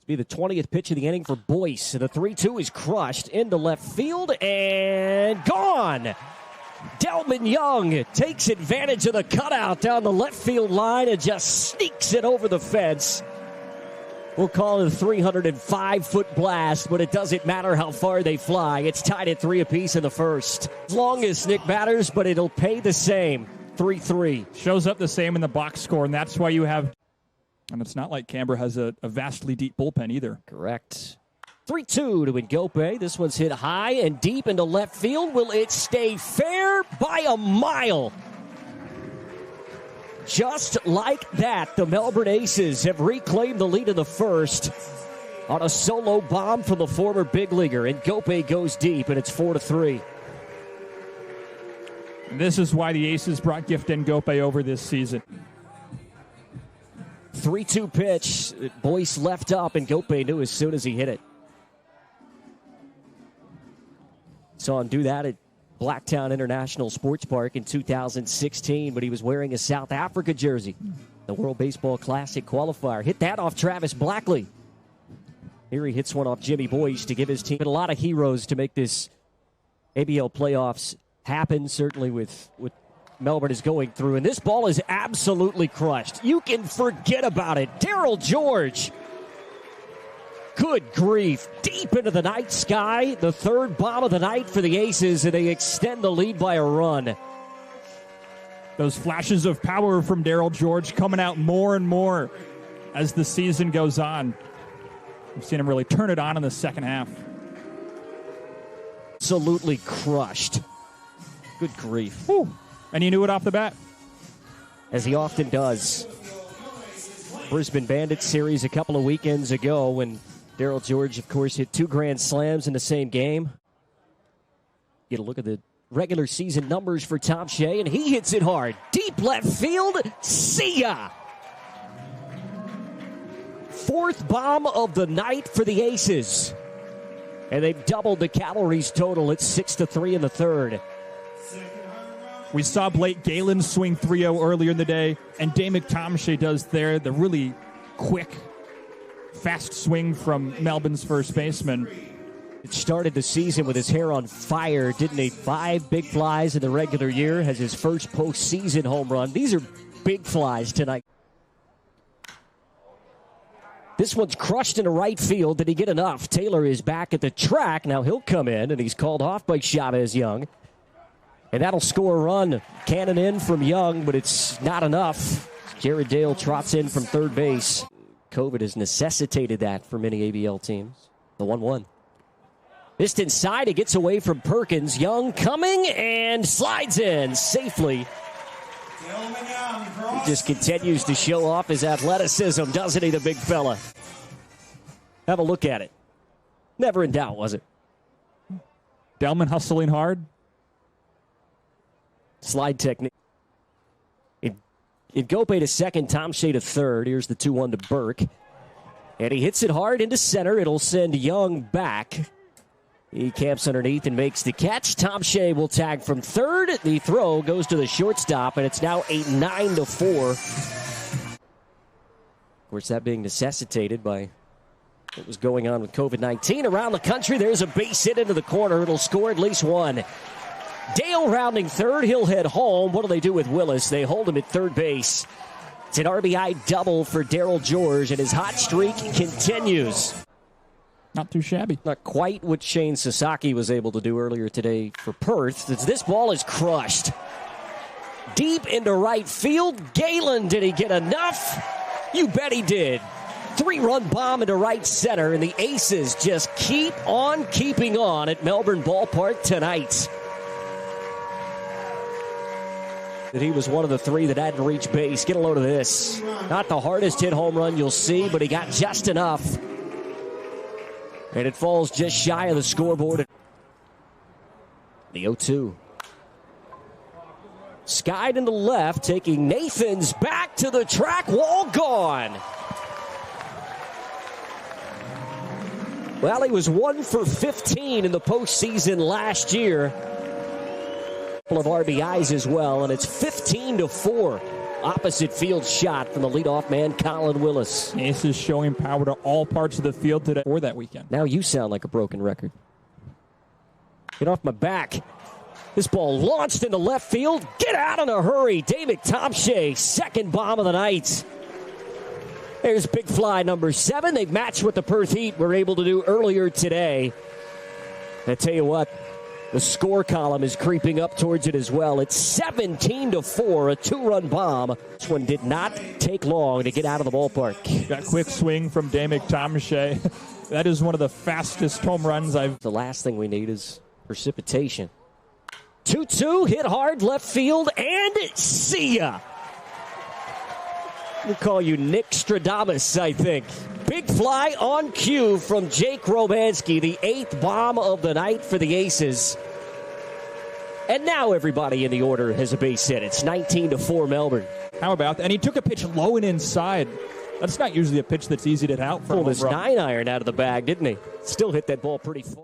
Be the 20th pitch of the inning for Boyce. The 3-2 is crushed into left field and gone. Delman Young takes advantage of the cutout down the left field line and just sneaks it over the fence. We'll call it a 305-foot blast, but it doesn't matter how far they fly. It's tied at 3 apiece in the first. Longest Nick batters, but it'll pay the same. 3-3. Shows up the same in the box score, and that's why you have... And it's not like Canberra has a vastly deep bullpen either. Correct. 3-2 to Ngope. This one's hit high and deep into left field. Will it stay fair? By a mile. Just like that, the Melbourne Aces have reclaimed the lead in the first on a solo bomb from the former big leaguer. Ngope goes deep, and it's 4-3. This is why the Aces brought Gift Ngope over this season. 3-2 pitch. Boyce left up, and Ngope knew as soon as he hit it. Saw him do that at Blacktown International Sports Park in 2016, but he was wearing a South Africa jersey. The World Baseball Classic qualifier. Hit that off Travis Blackley. Here he hits one off Jimmy Boyce to give his team a lot of heroes to make this ABL playoffs happen, certainly with Melbourne is going through. And this ball is absolutely crushed. You can forget about it. Darryl George. Good grief. Deep into the night sky. The third bomb of the night for the Aces, and they extend the lead by a run. Those flashes of power from Darryl George coming out more and more as the season goes on. We've seen him really turn it on in the second half. Absolutely crushed. Good grief. Whew. And he knew it off the bat. As he often does. Brisbane Bandits series a couple of weekends ago when Darryl George, of course, hit 2 grand slams in the same game. Get a look at the regular season numbers for Tom Shea, and he hits it hard. Deep left field. See ya! 4th bomb of the night for the Aces. And they've doubled the Cavalry's total at 6-3 in the third. We saw Blake Galen swing 3-0 earlier in the day, and Dave McTominay does there the really quick, fast swing from Melbourne's first baseman. It started the season with his hair on fire, didn't he? 5 big flies in the regular year, has his first postseason home run. These are big flies tonight. This one's crushed into right field. Did he get enough? Taylor is back at the track. Now he'll come in, and he's called off by Chavez Young. And that'll score a run. Cannon in from Young, but it's not enough. Jared Dale trots in from third base. COVID has necessitated that for many ABL teams. The 1-1. Missed inside. It gets away from Perkins. Young coming and slides in safely. He just continues to show off his athleticism, doesn't he, the big fella? Have a look at it. Never in doubt, was it? Delman hustling hard. Slide technique. Ngope to second, Tom Shea to third. Here's the 2-1 to Burke. And he hits it hard into center. It'll send Young back. He camps underneath and makes the catch. Tom Shea will tag from third. The throw goes to the shortstop, and it's now 8-9-4. Of course, that being necessitated by what was going on with COVID-19 around the country. There's a base hit into the corner. It'll score at least one. Dale rounding third. He'll head home. What do they do with Willis? They hold him at third base. It's an RBI double for Darryl George, and his hot streak continues. Not too shabby. Not quite what Shane Sasaki was able to do earlier today for Perth. This ball is crushed. Deep into right field. Galen, did he get enough? You bet he did. 3-run bomb into right center, and the Aces just keep on keeping on at Melbourne Ballpark tonight. That he was one of the 3 that hadn't reached base. Get a load of this. Not the hardest hit home run you'll see, but he got just enough. And it falls just shy of the scoreboard. The 0-2. Skied in the left, taking Nathan's back to the track wall, gone. Well, he was 1 for 15 in the postseason last year. Of RBIs as well, and it's 15-4. opposite field shot from the leadoff man, Colin Willis. Aces showing power to all parts of the field today or that weekend. Now you sound like a broken record. Get off my back. This ball launched into left field. Get out in a hurry. David Tomshay, second bomb of the night. There's big fly number 7. They've matched what the Perth Heat were able to do earlier today. I tell you what, the score column is creeping up towards it as well. It's 17-4, a 2-run bomb. This one did not take long to get out of the ballpark. Got quick swing from Damick Tomshay. That is one of the fastest home runs I've... The last thing we need is precipitation. 2-2, hit hard, left field, and see ya. We'll call you Nick Stradamus, I think. Big fly on cue from Jake Romansky, the 8th bomb of the night for the Aces. And now everybody in the order has a base hit. It's 19-4 Melbourne. How about that? And he took a pitch low and inside. That's not usually a pitch that's easy to hit out for Pulled his 9-iron out of the bag, didn't he? Still hit that ball pretty far.